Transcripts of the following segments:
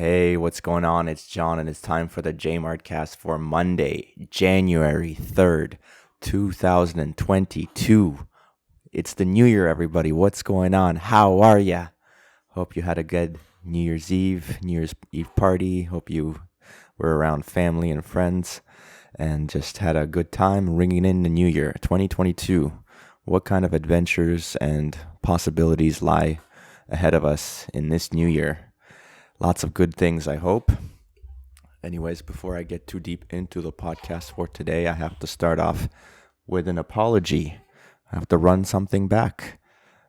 Hey, what's going on? It's John, and it's time for the JMART CAST for Monday, January 3rd, 2022. It's the new year, everybody. What's going on? How are ya? Hope you had a good New Year's Eve party. Hope you were around family and friends and just had a good time ringing in the new year, 2022. What kind of adventures and possibilities lie ahead of us in this new year? Lots of good things, I hope. Anyways, before I get too deep into the podcast for today, I have to start off with an apology. I have to run something back.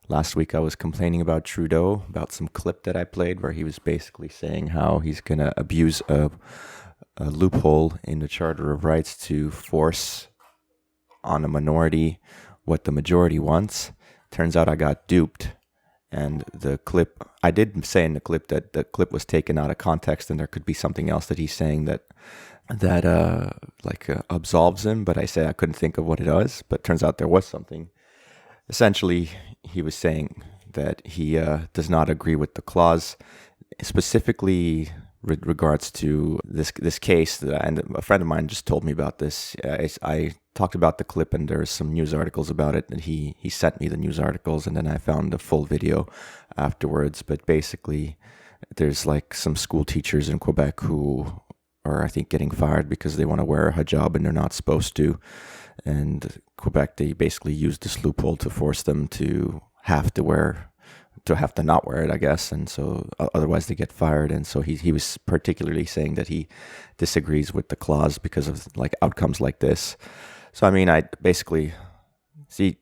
Last week I was complaining about Trudeau, about some clip that I played where he was basically saying how he's going to abuse a loophole in the Charter of Rights to force on a minority what the majority wants. Turns out I got duped. And the clip, I did say in the clip that the clip was taken out of context and there could be something else that he's saying that absolves him. But I said I couldn't think of what it was. But turns out there was something. Essentially, he was saying that he does not agree with the clause, specifically with regards to this case. And a friend of mine just told me about this. I talked about the clip, and there's some news articles about it, and he sent me the news articles, and then I found the full video afterwards. But basically, there's like some school teachers in Quebec who are, I think, getting fired because they want to wear a hijab and they're not supposed to. And Quebec, they basically used this loophole to force them to have to not wear it, I guess, and so otherwise they get fired. And so he was particularly saying that he disagrees with the clause because of like outcomes like this. So I mean, I basically see.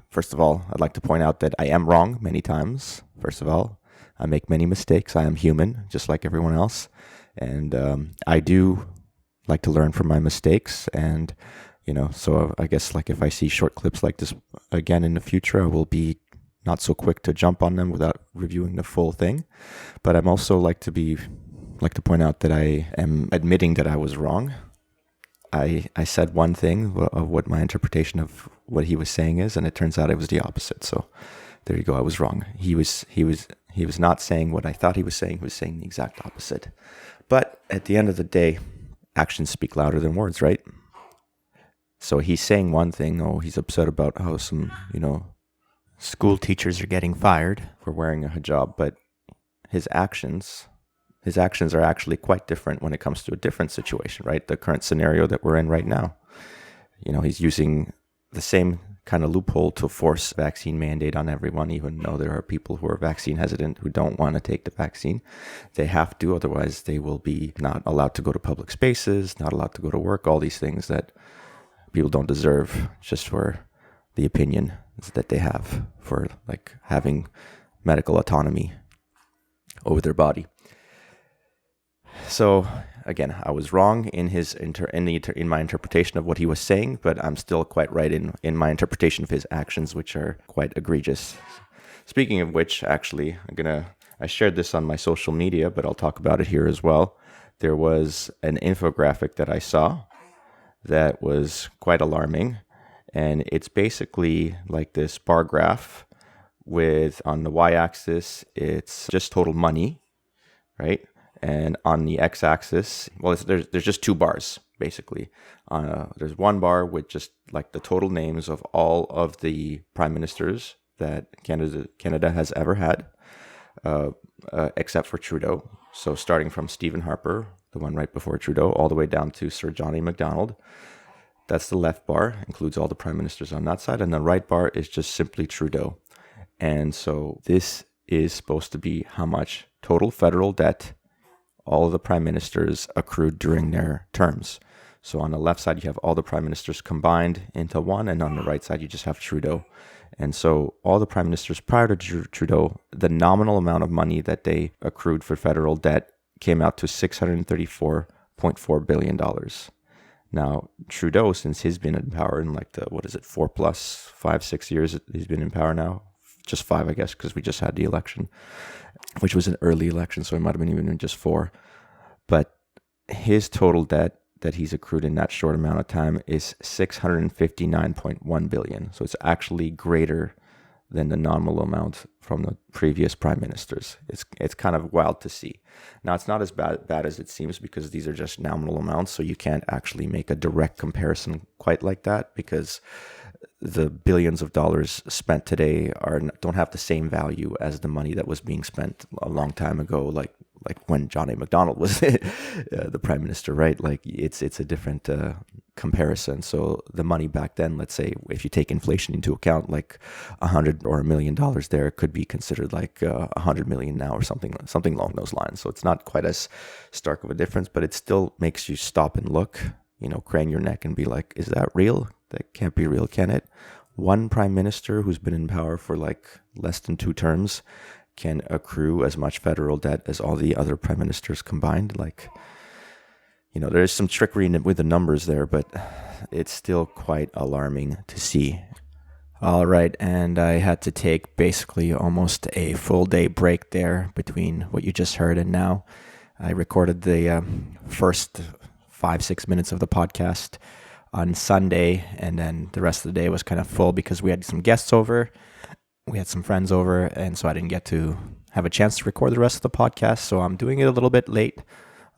First of all, I'd like to point out that I am wrong many times. First of all, I make many mistakes. I am human, just like everyone else, and I do like to learn from my mistakes. And so I guess like if I see short clips like this again in the future, I will be not so quick to jump on them without reviewing the full thing. But I'm also like to point out that I am admitting that I was wrong. I said one thing of what my interpretation of what he was saying is, and it turns out it was the opposite. So there you go. I was wrong. He was not saying what I thought he was saying. He was saying the exact opposite. But at the end of the day, actions speak louder than words, right? So he's saying one thing. Oh, he's upset about how some, school teachers are getting fired for wearing a hijab, but his actions are actually quite different when it comes to a different situation, right? The current scenario that we're in right now. He's using the same kind of loophole to force vaccine mandate on everyone, even though there are people who are vaccine hesitant who don't want to take the vaccine. They have to, otherwise they will be not allowed to go to public spaces, not allowed to go to work, all these things that people don't deserve just for the opinion that they have for like having medical autonomy over their body. So again, I was wrong in my interpretation of what he was saying, but I'm still quite right in my interpretation of his actions, which are quite egregious. Speaking of which, actually, I shared this on my social media, but I'll talk about it here as well. There was an infographic that I saw that was quite alarming. And it's basically like this bar graph with, on the y-axis, it's just total money, right? And on the x-axis, there's just two bars, basically. There's one bar with just like the total names of all of the prime ministers that Canada has ever had, except for Trudeau. So starting from Stephen Harper, the one right before Trudeau, all the way down to Sir John A. Macdonald. That's the left bar, includes all the prime ministers on that side. And the right bar is just simply Trudeau. And so this is supposed to be how much total federal debt all of the prime ministers accrued during their terms. So on the left side, you have all the prime ministers combined into one. And on the right side, you just have Trudeau. And so all the prime ministers prior to Trudeau, the nominal amount of money that they accrued for federal debt came out to $634.4 billion. Now, Trudeau, since he's been in power in 5-6 years, he's been in power now. Just 5, I guess, because we just had the election, which was an early election, so it might have been even just 4. But his total debt that he's accrued in that short amount of time is $659.1 billion. So it's actually greater than the nominal amount from the previous prime ministers. It's kind of wild to see. Now, it's not as bad as it seems because these are just nominal amounts, so you can't actually make a direct comparison quite like that because the billions of dollars spent today don't have the same value as the money that was being spent a long time ago, like when John A. Macdonald was the prime minister, right? Like it's a different comparison. So the money back then, let's say, if you take inflation into account, like $100 or $1 million there, it could be considered like 100 million now or something along those lines. So it's not quite as stark of a difference, but it still makes you stop and look, crane your neck and be like, is that real? That can't be real, can it? One prime minister who's been in power for like less than 2 terms can accrue as much federal debt as all the other prime ministers combined. Like, there's some trickery with the numbers there, but it's still quite alarming to see. All right, and I had to take basically almost a full day break there between what you just heard and now. I recorded the first 5-6 minutes of the podcast on Sunday, and then the rest of the day was kind of full because we had some guests over. We had some friends over, and so I didn't get to have a chance to record the rest of the podcast. So I'm doing it a little bit late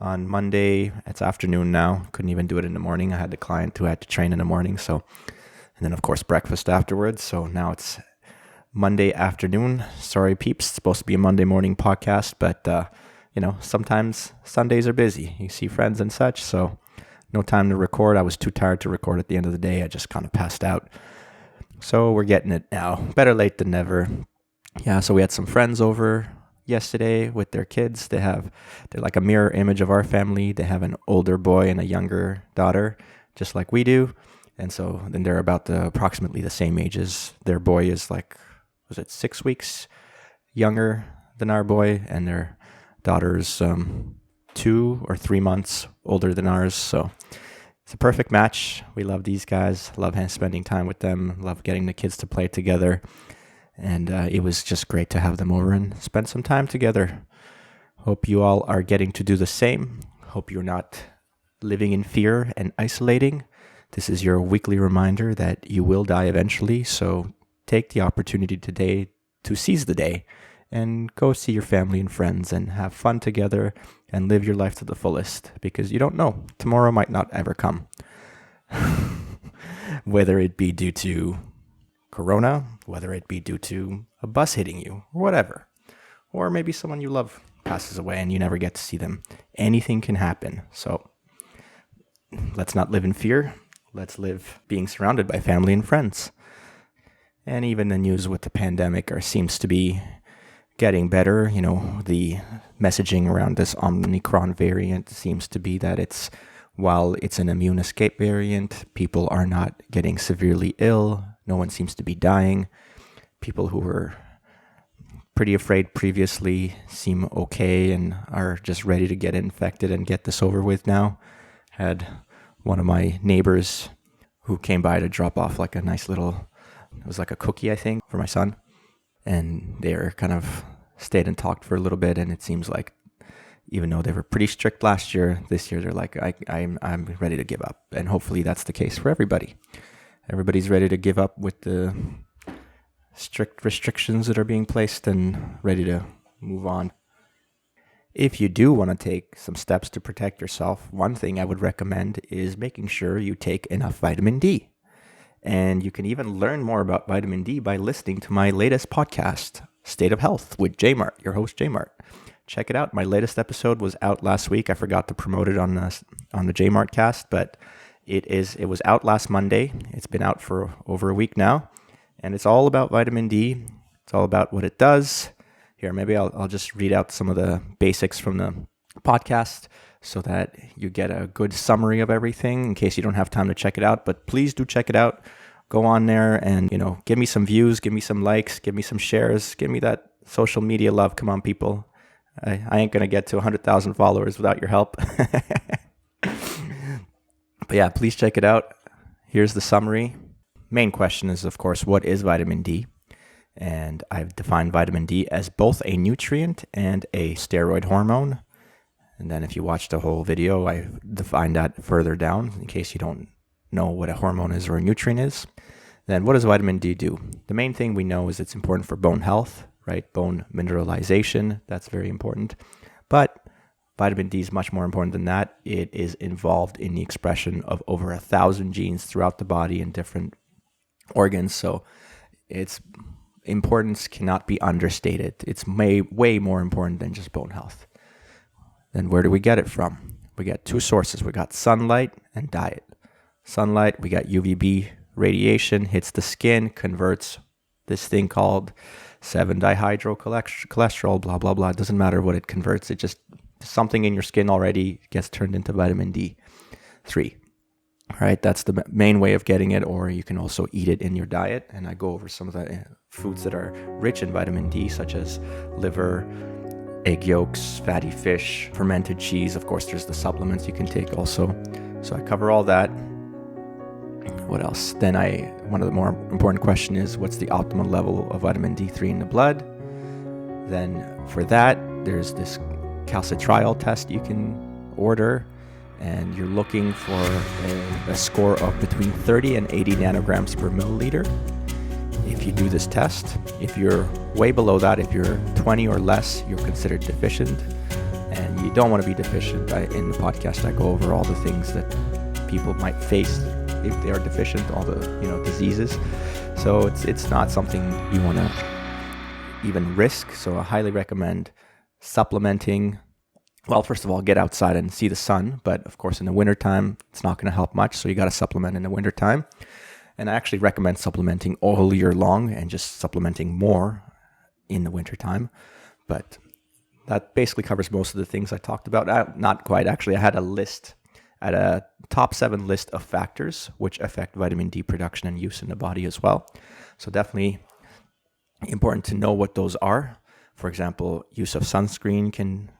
on Monday. It's afternoon now. Couldn't even do it in the morning. I had the client who had to train in the morning. And then of course breakfast afterwards. So now it's Monday afternoon. Sorry, peeps. It's supposed to be a Monday morning podcast, but sometimes Sundays are busy. You see friends and such. So no time to record. I was too tired to record at the end of the day. I just kind of passed out. So we're getting it now. Better late than never. Yeah, so we had some friends over yesterday with their kids. They're like a mirror image of our family. They have an older boy and a younger daughter, just like we do. And so then they're about approximately the same ages. Their boy is 6 weeks younger than our boy, and their daughter's 2 or 3 months older than ours. So it's a perfect match. We love these guys, love spending time with them, love getting the kids to play together. And it was just great to have them over and spend some time together. Hope you all are getting to do the same. Hope you're not living in fear and isolating. This is your weekly reminder that you will die eventually. So take the opportunity today to seize the day and go see your family and friends and have fun together and live your life to the fullest, because you don't know. Tomorrow might not ever come. Whether it be due to Corona, whether it be due to a bus hitting you, or whatever. Or maybe someone you love passes away and you never get to see them. Anything can happen. So let's not live in fear. Let's live being surrounded by family and friends. And even the news with the pandemic seems to be getting better. The messaging around this Omicron variant seems to be that while it's an immune escape variant, people are not getting severely ill. No one seems to be dying. People who were pretty afraid previously seem okay and are just ready to get infected and get this over with now. Had one of my neighbors who came by to drop off like a nice little, it was like a cookie, I think, for my son. And they were kind of stayed and talked for a little bit, and it seems like even though they were pretty strict last year, this year they're like, I'm ready to give up. And hopefully that's the case for everybody. Everybody's ready to give up with the strict restrictions that are being placed and ready to move on. If you do want to take some steps to protect yourself, one thing I would recommend is making sure you take enough vitamin D. And you can even learn more about vitamin D by listening to my latest podcast, State of Health with J-Mart, your host J-Mart. Check it out. My latest episode was out last week. I forgot to promote it on the JMART CAST, but it was out last Monday. It's been out for over a week now, and it's all about vitamin D. It's all about what it does. Here, maybe I'll just read out some of the basics from the podcast so that you get a good summary of everything in case you don't have time to check it out. But please do check it out. Go on there and, give me some views, give me some likes, give me some shares, give me that social media love. Come on, people. I ain't going to get to 100,000 followers without your help. But yeah, please check it out. Here's the summary. Main question is, of course, what is vitamin D? And I've defined vitamin D as both a nutrient and a steroid hormone. And then if you watch the whole video, I defined that further down in case you don't know what a hormone is or a nutrient is. Then what does vitamin D do? The main thing we know is it's important for bone health, right? Bone mineralization, that's very important. But vitamin D is much more important than that. It is involved in the expression of over 1,000 genes throughout the body in different organs. So its importance cannot be understated. It's way more important than just bone health. Then where do we get it from? We get two sources. We got sunlight and diet. Sunlight, we got UVB radiation, hits the skin, converts this thing called 7-dihydrocholesterol, blah, blah, blah. It doesn't matter what it converts. It just, something in your skin already gets turned into vitamin D3. All right, that's the main way of getting it, or you can also eat it in your diet. And I go over some of the foods that are rich in vitamin D, such as liver, egg yolks, fatty fish, fermented cheese. Of course, there's the supplements you can take also. So I cover all that. What else? Then one of the more important questions is, what's the optimal level of vitamin D3 in the blood? Then for that, there's this calcitriol test you can order, and you're looking for a score of between 30 and 80 nanograms per milliliter. If you do this test, if you're way below that, if you're 20 or less, you're considered deficient, and you don't want to be deficient. In the podcast, I go over all the things that people might face if they are deficient, all the diseases. So it's not something you want to even risk. So I highly recommend supplementing. Well, first of all, get outside and see the sun. But of course, in the wintertime, it's not going to help much. So you got to supplement in the wintertime. And I actually recommend supplementing all year long and just supplementing more in the wintertime. But that basically covers most of the things I talked about. Not quite. Actually, I had a top 7 list of factors which affect vitamin D production and use in the body as well. So definitely important to know what those are. For example, use of sunscreen can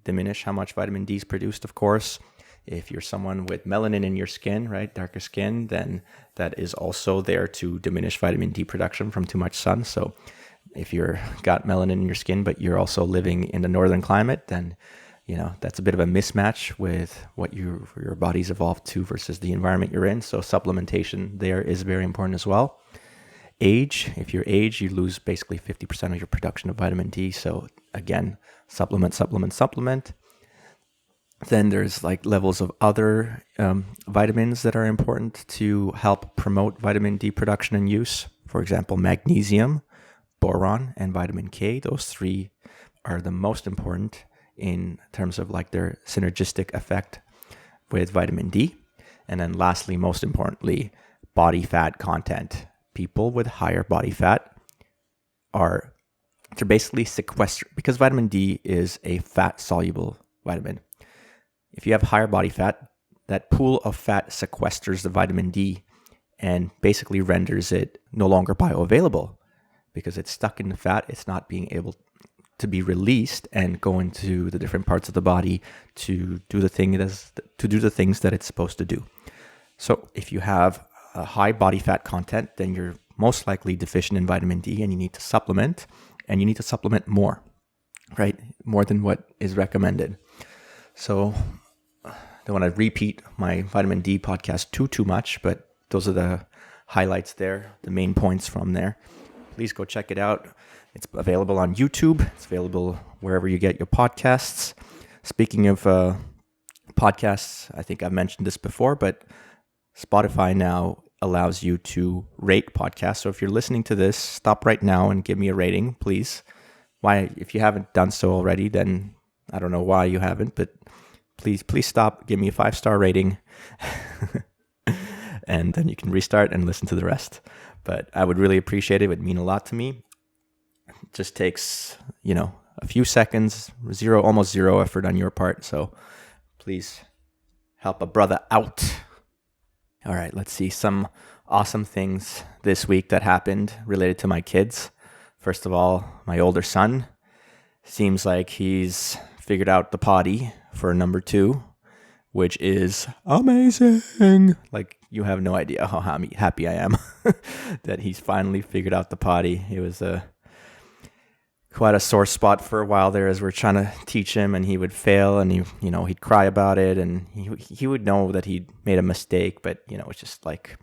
diminish how much vitamin D is produced, of course. If you're someone with melanin in your skin, right, darker skin, then that is also there to diminish vitamin D production from too much sun. So if you're got melanin in your skin, but you're also living in the northern climate, then that's a bit of a mismatch with what your body's evolved to versus the environment you're in. So supplementation there is very important as well. Age, if you age, you lose basically 50% of your production of vitamin D. So again, supplement. Then there's like levels of other vitamins that are important to help promote vitamin D production and use. For example, magnesium, boron, and vitamin K. Those 3 are the most important in terms of like their synergistic effect with vitamin D. And then lastly, most importantly, body fat content. People with higher body fat they're basically sequestered, because vitamin D is a fat soluble vitamin. If you have higher body fat, that pool of fat sequesters the vitamin D and basically renders it no longer bioavailable, because it's stuck in the fat. It's not being able to be released and go into the different parts of the body to do the things that it's supposed to do. So if you have a high body fat content, then you're most likely deficient in vitamin D, and you need to supplement, and you need to supplement more, right? More than what is recommended. So I don't want to repeat my vitamin D podcast too much, but those are the highlights there, the main points from there. Please go check it out. It's available on YouTube. It's available wherever you get your podcasts. Speaking of podcasts, I think I've mentioned this before, but Spotify now allows you to rate podcasts. So if you're listening to this, stop right now and give me a rating, please. Why, if you haven't done so already, then I don't know why you haven't, but please stop, give me a 5-star rating, and then you can restart and listen to the rest. But I would really appreciate it. It would mean a lot to me. It just takes, a few seconds, almost zero effort on your part. So please help a brother out. All right, let's see some awesome things this week that happened related to my kids. First of all, my older son seems like he's figured out the potty for number 2, which is amazing. Like, you have no idea how happy I am that he's finally figured out the potty. It was quite a sore spot for a while there as we're trying to teach him, and he would fail, and he'd cry about it, and he would know that he'd made a mistake, but it's just like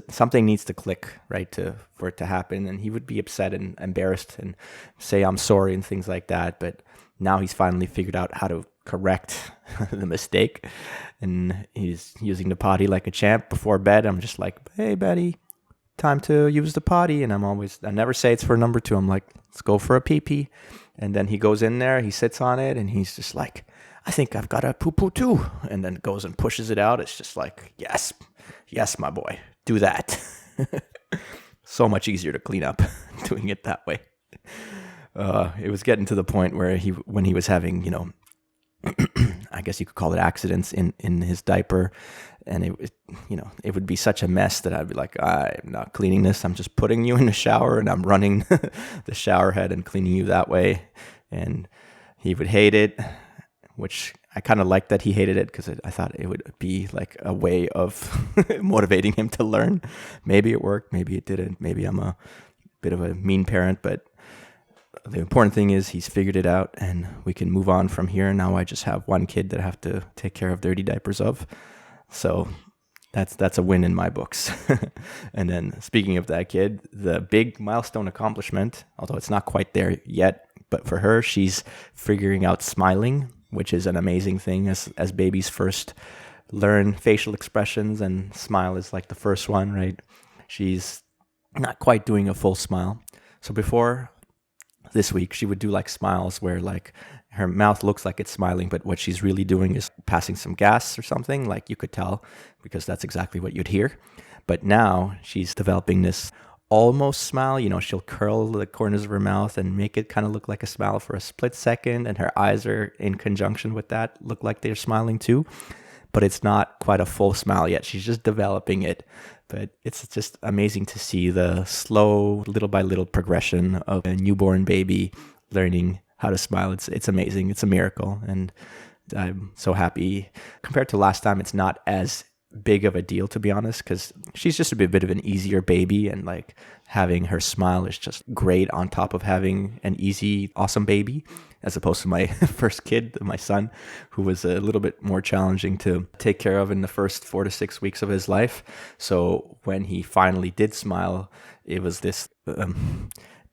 something needs to click, right, for it to happen. And he would be upset and embarrassed and say, I'm sorry and things like that. But now he's finally figured out how to correct the mistake. And he's using the potty like a champ. Before bed, I'm just like, hey, Betty, time to use the potty. And I never say it's for number 2. I'm like, let's go for a pee-pee. And then he goes in there, he sits on it, and he's just like, I think I've got a poo-poo too. And then goes and pushes it out. It's just like, yes, my boy, do that. So much easier to clean up doing it that way. It was getting to the point where when he was having, I guess you could call it accidents in his diaper, and it would be such a mess that I'd be like, I'm not cleaning this. I'm just putting you in the shower and I'm running the shower head and cleaning you that way. And he would hate it, which I kind of liked that he hated it, because I thought it would be like a way of motivating him to learn. Maybe it worked, maybe it didn't. Maybe I'm a bit of a mean parent, but the important thing is he's figured it out and we can move on from here. Now I just have one kid that I have to take care of dirty diapers of. So that's a win in my books. And then speaking of that kid, the big milestone accomplishment, although it's not quite there yet, but for her, she's figuring out smiling, which is an amazing thing as babies first learn facial expressions, and smile is like the first one, right? She's not quite doing a full smile. So before this week, she would do like smiles where like her mouth looks like it's smiling, but what she's really doing is passing some gas or something, like you could tell, because that's exactly what you'd hear. But now she's developing this almost smile. She'll curl the corners of her mouth and make it kind of look like a smile for a split second, and her eyes are in conjunction with that look like they're smiling too. But it's not quite a full smile yet. She's just developing it. But it's just amazing to see the slow, little by little progression of a newborn baby learning how to smile. It's amazing. It's a miracle. And I'm so happy. Compared to last time, it's not as big of a deal, to be honest, because she's just a bit of an easier baby, and like having her smile is just great on top of having an easy, awesome baby, as opposed to my first kid, my son, who was a little bit more challenging to take care of in the first 4 to 6 weeks of his life. So when he finally did smile, it was this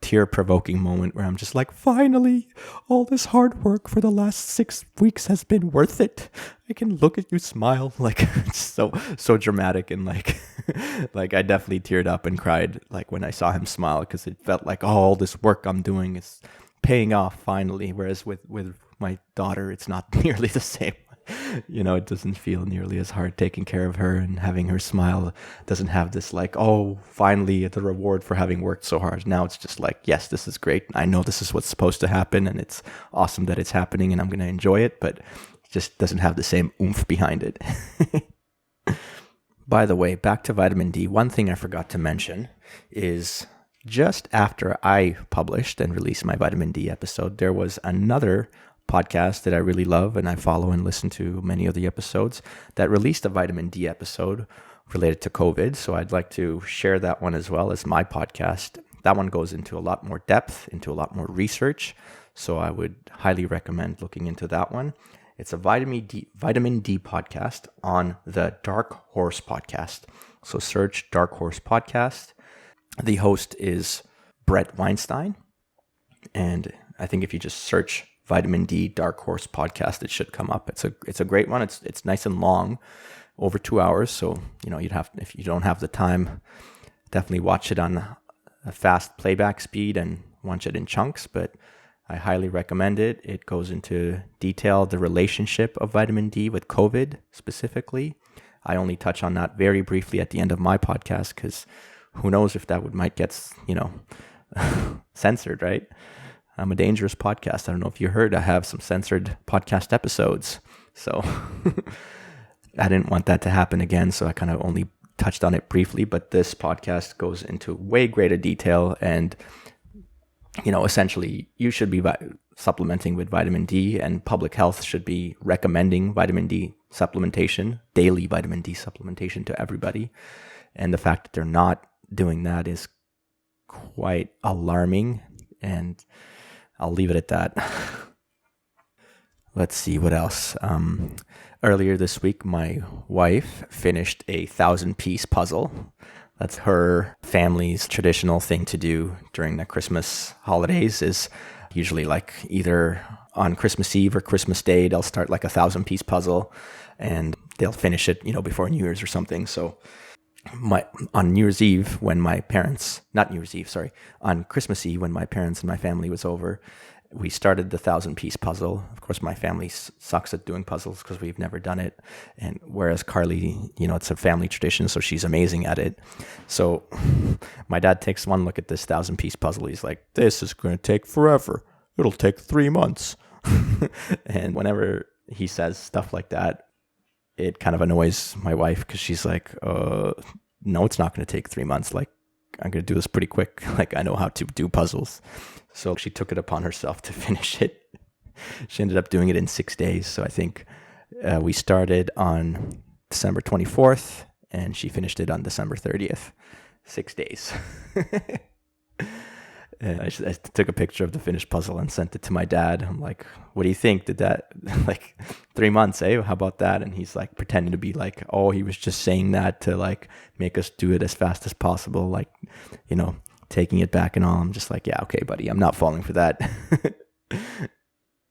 tear-provoking moment where I'm just like, finally, all this hard work for the last 6 weeks has been worth it. I can look at you smile. Like, it's so dramatic, and like like I definitely teared up and cried like when I saw him smile, because it felt like, oh, all this work I'm doing is paying off finally. Whereas with my daughter, it's not nearly the same. It doesn't feel nearly as hard taking care of her, and having her smile doesn't have this like, oh, finally the reward for having worked so hard. Now it's just like, yes, this is great. I know this is what's supposed to happen, and it's awesome that it's happening, and I'm going to enjoy it, but it just doesn't have the same oomph behind it. By the way, back to vitamin D, one thing I forgot to mention is just after I published and released my vitamin D episode, there was another podcast that I really love, and I follow and listen to many of the episodes, that released a vitamin D episode related to COVID. So I'd like to share that one as well as my podcast. That one goes into a lot more depth, into a lot more research. So I would highly recommend looking into that one. It's a vitamin D podcast on the Dark Horse podcast. So search Dark Horse podcast. The host is Brett Weinstein. And I think if you just search Vitamin D Dark Horse podcast, it should come up. It's a great one. It's nice and long, over 2 hours. So if you don't have the time, definitely watch it on a fast playback speed and watch it in chunks. But I highly recommend it. It goes into detail the relationship of vitamin D with COVID specifically. I only touch on that very briefly at the end of my podcast, because who knows if that might get censored, right? I'm a dangerous podcast. I don't know if you heard, I have some censored podcast episodes. So I didn't want that to happen again. So I kind of only touched on it briefly, but this podcast goes into way greater detail. And, essentially you should be supplementing with vitamin D, and public health should be recommending vitamin D supplementation, daily vitamin D supplementation to everybody. And the fact that they're not doing that is quite alarming. And I'll leave it at that. let's see what else. Earlier this week, my wife finished a 1,000-piece puzzle. That's her family's traditional thing to do during the Christmas holidays, is usually like either on Christmas Eve or Christmas Day, they'll start like a 1,000-piece puzzle and they'll finish it, before New Year's or something. So on New Year's Eve, when my parents, not New Year's Eve, sorry, on Christmas Eve, when my parents and my family was over, we started the 1,000-piece puzzle. Of course, my family sucks at doing puzzles because we've never done it. And whereas Carly, it's a family tradition, so she's amazing at it. So my dad takes one look at this 1,000-piece puzzle. He's like, this is going to take forever. It'll take 3 months. And whenever he says stuff like that, it kind of annoys my wife because she's like, no, it's not going to take 3 months. Like, I'm going to do this pretty quick. Like, I know how to do puzzles. So she took it upon herself to finish it. She ended up doing it in 6 days. So I think we started on December 24th and she finished it on December 30th. 6 days. And I took a picture of the finished puzzle and sent it to my dad. I'm like, what do you think? Did that, 3 months, eh? How about that? And he's like pretending to be like, oh, he was just saying that to like make us do it as fast as possible. Like, taking it back and all. I'm just like, yeah, okay, buddy, I'm not falling for that.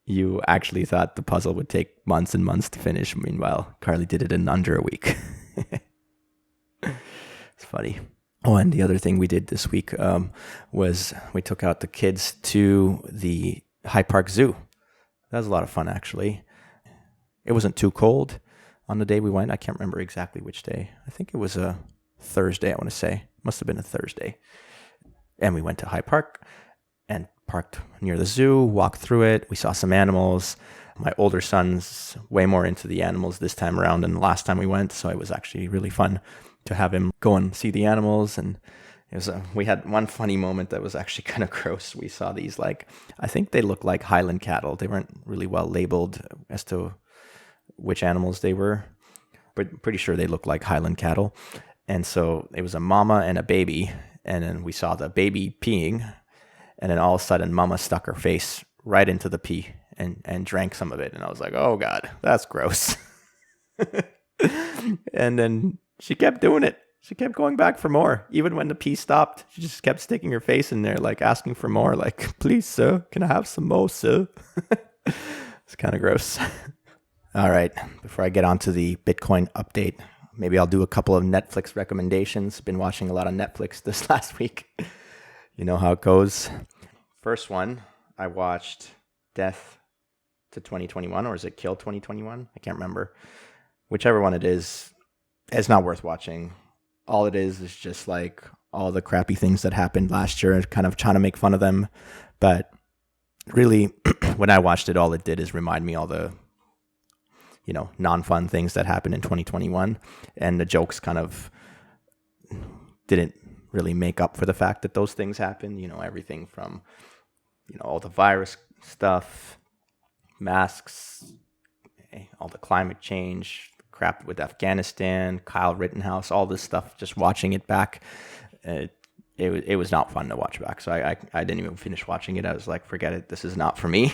You actually thought the puzzle would take months and months to finish. Meanwhile, Carly did it in under a week. It's funny. Oh, and the other thing we did this week was we took out the kids to the Hyde Park Zoo. That was a lot of fun, actually. It wasn't too cold on the day we went. I can't remember exactly which day. I think it was a Thursday, I want to say. Must have been a Thursday. And we went to Hyde Park and parked near the zoo, walked through it. We saw some animals. My older son's way more into the animals this time around than the last time we went, so it was actually really fun to have him go and see the animals. And it was we had one funny moment that was actually kind of gross. We saw these, I think they looked like Highland cattle. They weren't really well labeled as to which animals they were, but pretty sure they looked like Highland cattle. And so it was a mama and a baby, and then we saw the baby peeing, and then all of a sudden mama stuck her face right into the pee and drank some of it. And I was like, oh God, that's gross. And then she kept doing it. She kept going back for more. Even when the pee stopped, she just kept sticking her face in there, asking for more. Please, sir, can I have some more, sir? It's kind of gross. All right. Before I get on to the Bitcoin update, maybe I'll do a couple of Netflix recommendations. Been watching a lot of Netflix this last week. You know how it goes. First one, I watched Death to 2021, or is it Kill 2021? I can't remember. Whichever one it is, it's not worth watching. All it is just all the crappy things that happened last year, kind of trying to make fun of them. But really, when I watched it, all it did is remind me all the, non-fun things that happened in 2021. And the jokes kind of didn't really make up for the fact that those things happened. Everything from, all the virus stuff, masks, all the climate change, crap with Afghanistan, Kyle Rittenhouse, all this stuff. Just watching it back, it was not fun to watch back. So I didn't even finish watching it. I was like, forget it. This is not for me.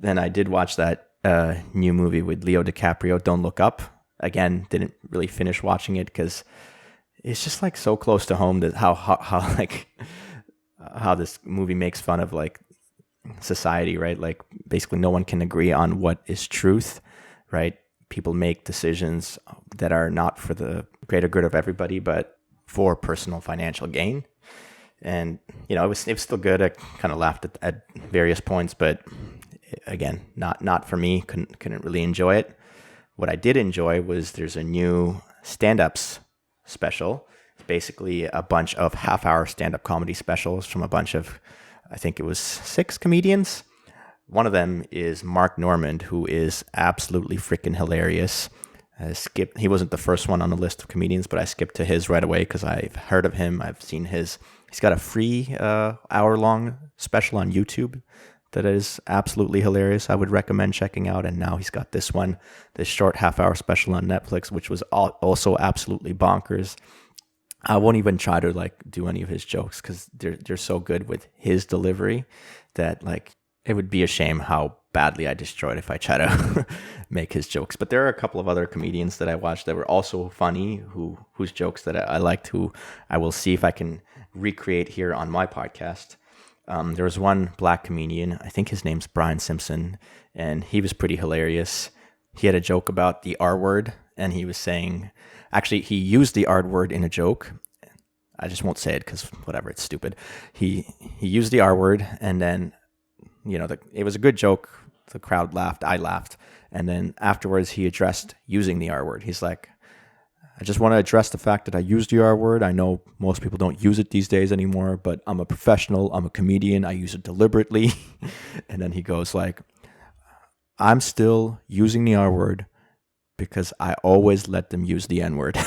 Then I did watch that new movie with Leo DiCaprio, Don't Look Up. Again, didn't really finish watching it because it's just so close to home that how this movie makes fun of society, right? Basically no one can agree on what is truth, right? People make decisions that are not for the greater good of everybody, but for personal financial gain. And, it was still good. I kind of laughed at various points, but again, not for me. Couldn't really enjoy it. What I did enjoy was there's a new Standups special. It's basically a bunch of half-hour stand-up comedy specials from a bunch of, I think it was 6 comedians. One of them is Mark Normand, who is absolutely freaking hilarious. He wasn't the first one on the list of comedians, but I skipped to his right away because I've heard of him. I've seen he's got a free hour-long special on YouTube that is absolutely hilarious. I would recommend checking out. And now he's got this short half-hour special on Netflix, which was also absolutely bonkers. I won't even try to do any of his jokes because they're so good with his delivery that it would be a shame how badly I destroyed if I try to make his jokes. But there are a couple of other comedians that I watched that were also funny, whose jokes that I liked, who I will see if I can recreate here on my podcast. There was one black comedian, I think his name's Brian Simpson, and he was pretty hilarious. He had a joke about the R word, and he was saying, actually, he used the R word in a joke. I just won't say it because whatever, it's stupid. He used the R word, and then, it was a good joke. The crowd laughed. I laughed. And then afterwards, he addressed using the R word. He's like, I just want to address the fact that I used the R word. I know most people don't use it these days anymore, but I'm a professional. I'm a comedian. I use it deliberately. And then he goes like, I'm still using the R word because I always let them use the N word.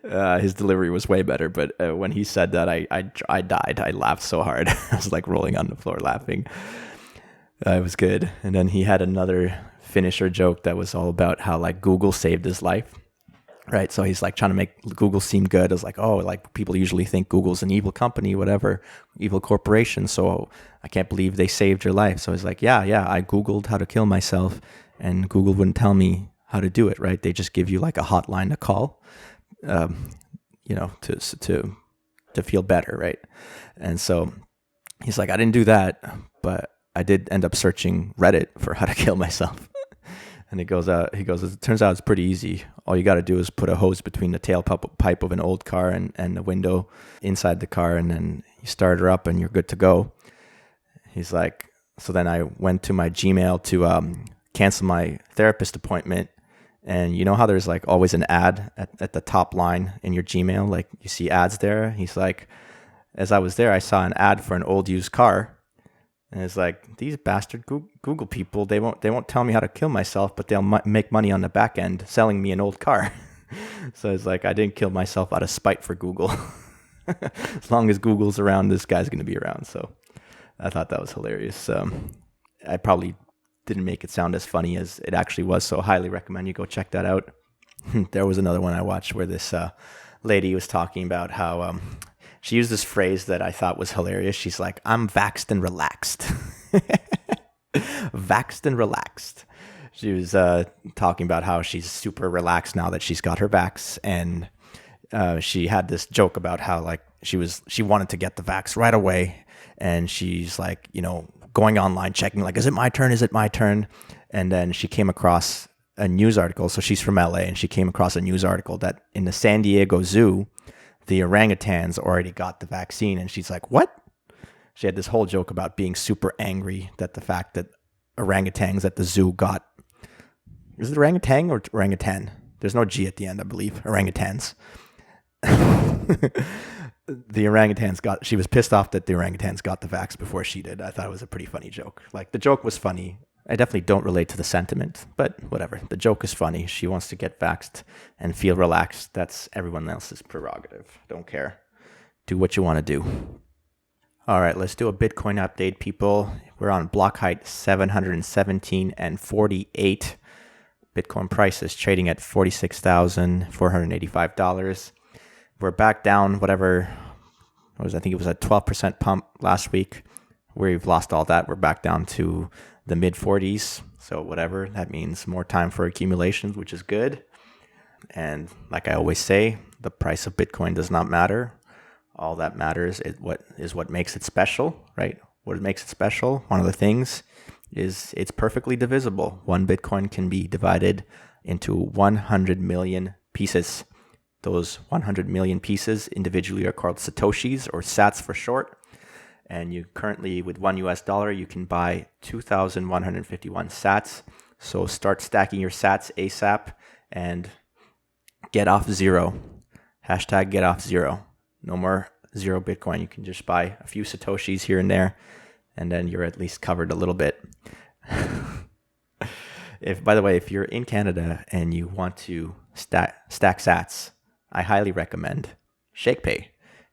His delivery was way better, but when he said that, I died. I laughed so hard. I was like rolling on the floor laughing. It was good. And then he had another finisher joke that was all about how like Google saved his life, right? So he's like trying to make Google seem good. It's like, oh, like people usually think Google's an evil company, whatever, evil corporation. So I can't believe they saved your life. So he's like, yeah, I Googled how to kill myself, and Google wouldn't tell me how to do it, right? They just give you like a hotline to call. To feel better, right? And so he's like, I didn't do that, but I did end up searching Reddit for how to kill myself. And it turns out it's pretty easy. All you got to do is put a hose between the tailpipe of an old car and the window inside the car, and then you start her up and you're good to go. He's like, so then I went to my Gmail to cancel my therapist appointment. And you know how there's like always an ad at the top line in your Gmail? Like you see ads there. He's like, as I was there, I saw an ad for an old used car. And it's like, these bastard Google people, they won't tell me how to kill myself, but they'll make money on the back end selling me an old car. So it's like, I didn't kill myself out of spite for Google. As long as Google's around, this guy's going to be around. So I thought that was hilarious. I probably didn't make it sound as funny as it actually was, so highly recommend you go check that out. There was another one I watched where this lady was talking about how she used this phrase that I thought was hilarious. She's like, I'm vaxxed and relaxed. Vaxxed and relaxed. She was talking about how she's super relaxed now that she's got her vax, and she had this joke about how like she wanted to get the vax right away, and she's like, going online checking like, is it my turn? And then she came across a news article. So she's from LA, and she came across a news article that in the San Diego Zoo, the orangutans already got the vaccine. And she's like, what? She had this whole joke about being super angry that the fact that orangutans at the zoo got, is it orangutan or orangutan? There's no G at the end, I believe. Orangutans. The orangutans she was pissed off that the orangutans got the vax before she did. I thought it was a pretty funny joke. Like, the joke was funny. I definitely don't relate to the sentiment, but whatever. The joke is funny. She wants to get vaxxed and feel relaxed. That's everyone else's prerogative. Don't care. Do what you want to do. All right, let's do a Bitcoin update, people. We're on block height 717 and 48. Bitcoin price is trading at $46,485. We're back down, whatever, I think it was a 12% pump last week. We've lost all that. We're back down to the mid 40s. So whatever, that means more time for accumulations, which is good. And like I always say, the price of Bitcoin does not matter. All that matters is what makes it special, right? What makes it special, one of the things is it's perfectly divisible. One Bitcoin can be divided into 100 million pieces. Those 100 million pieces individually are called Satoshis, or sats for short. And you currently, with $1, you can buy 2,151 sats. So start stacking your sats ASAP and get off zero. Hashtag get off zero. No more zero Bitcoin. You can just buy a few Satoshis here and there, and then you're at least covered a little bit. By the way, if you're in Canada and you want to stack sats, I highly recommend Shakepay.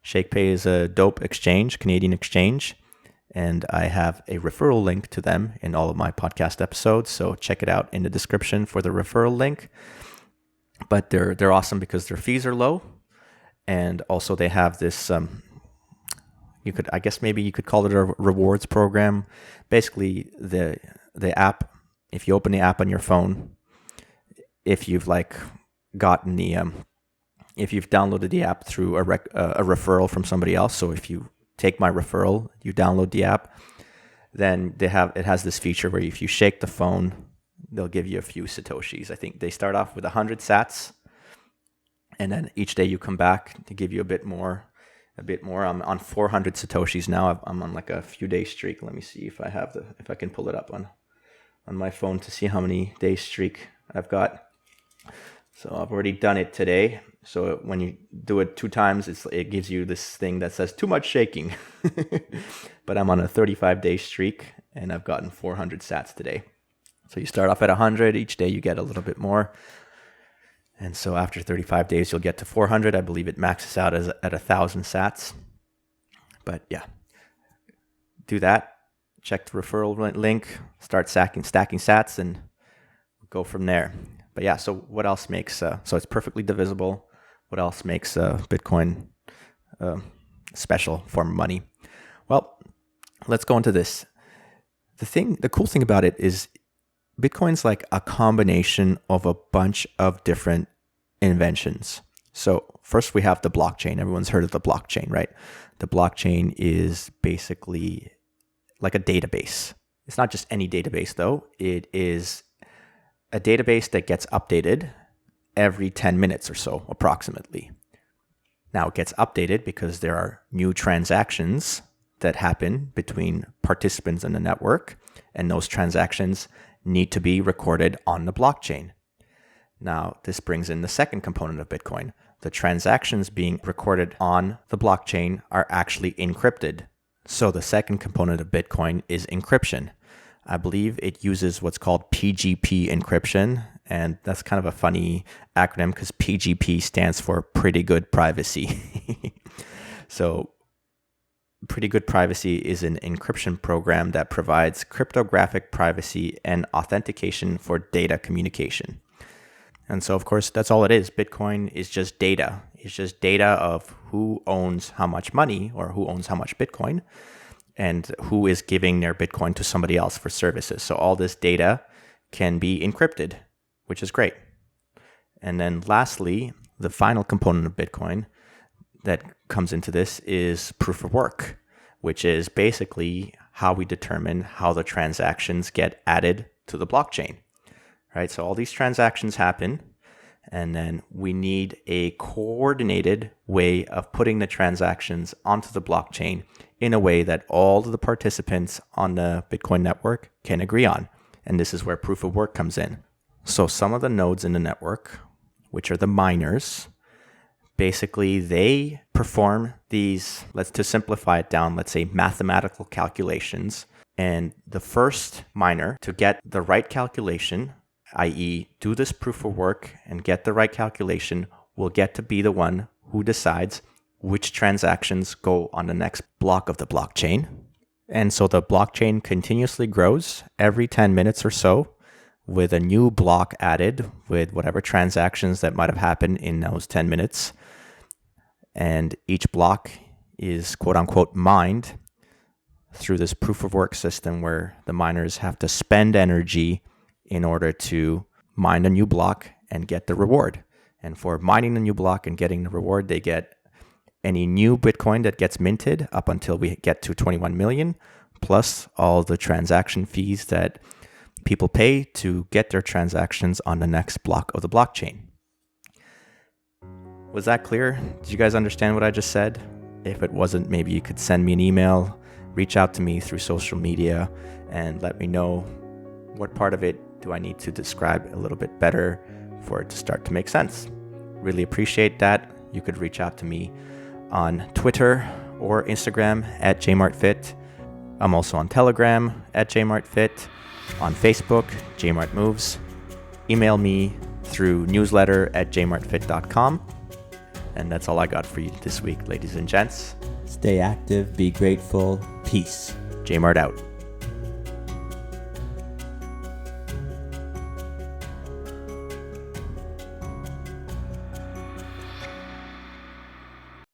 Shakepay is a dope exchange, Canadian exchange, and I have a referral link to them in all of my podcast episodes, so check it out in the description for the referral link. But they're awesome because their fees are low, and also they have this I guess maybe you could call it a rewards program. Basically, the app, if you open the app on your phone, if you've gotten if you've downloaded the app through a referral from somebody else, so if you take my referral, you download the app, then it has this feature where if you shake the phone, they'll give you a few Satoshis. I think they start off with 100 sats, and then each day you come back to give you a bit more. I'm on 400 Satoshis now. I'm on a few day streak. Let me see if I can pull it up on my phone to see how many days streak I've got. So I've already done it today. So when you do it 2 times, it gives you this thing that says too much shaking. But I'm on a 35-day streak, and I've gotten 400 sats today. So you start off at 100. Each day you get a little bit more. And so after 35 days, you'll get to 400. I believe it maxes out at 1,000 sats. But yeah, do that. Check the referral link, start stacking sats, and go from there. But yeah, so what else makes, so it's perfectly divisible. What else makes Bitcoin a special form of money? Well, let's go into this. The cool thing about it is Bitcoin's like a combination of a bunch of different inventions. So first we have the blockchain. Everyone's heard of the blockchain, right? The blockchain is basically like a database. It's not just any database though. It is a database that gets updated every 10 minutes or so, approximately. Now it gets updated because there are new transactions that happen between participants in the network, and those transactions need to be recorded on the blockchain. Now, this brings in the second component of Bitcoin. The transactions being recorded on the blockchain are actually encrypted. So the second component of Bitcoin is encryption. I believe it uses what's called PGP encryption, and that's kind of a funny acronym because PGP stands for Pretty Good Privacy. So Pretty Good Privacy is an encryption program that provides cryptographic privacy and authentication for data communication. And so, of course, that's all it is. Bitcoin is just data. It's just data of who owns how much money or who owns how much Bitcoin and who is giving their Bitcoin to somebody else for services. So all this data can be encrypted, which is great. And then lastly, the final component of Bitcoin that comes into this is proof of work, which is basically how we determine how the transactions get added to the blockchain, right? So all these transactions happen, and then we need a coordinated way of putting the transactions onto the blockchain in a way that all of the participants on the Bitcoin network can agree on. And this is where proof of work comes in. So some of the nodes in the network, which are the miners, basically they perform these, to simplify it down, let's say mathematical calculations. And the first miner to get the right calculation, i.e. do this proof of work and get the right calculation, will get to be the one who decides which transactions go on the next block of the blockchain. And so the blockchain continuously grows every 10 minutes or so with a new block added with whatever transactions that might have happened in those 10 minutes. And each block is quote unquote mined through this proof of work system where the miners have to spend energy in order to mine a new block and get the reward. And for mining the new block and getting the reward, they get any new Bitcoin that gets minted up until we get to 21 million, plus all the transaction fees that people pay to get their transactions on the next block of the blockchain. Was that clear? Did you guys understand what I just said? If it wasn't, maybe you could send me an email, reach out to me through social media, and let me know what part of it do I need to describe a little bit better for it to start to make sense. Really appreciate that. You could reach out to me on Twitter or Instagram at jmartfit. I'm also on Telegram at jmartfit, on Facebook, jmartmoves. Email me through newsletter at jmartfit.com. And that's all I got for you this week, ladies and gents. Stay active, be grateful, peace. J-Mart out.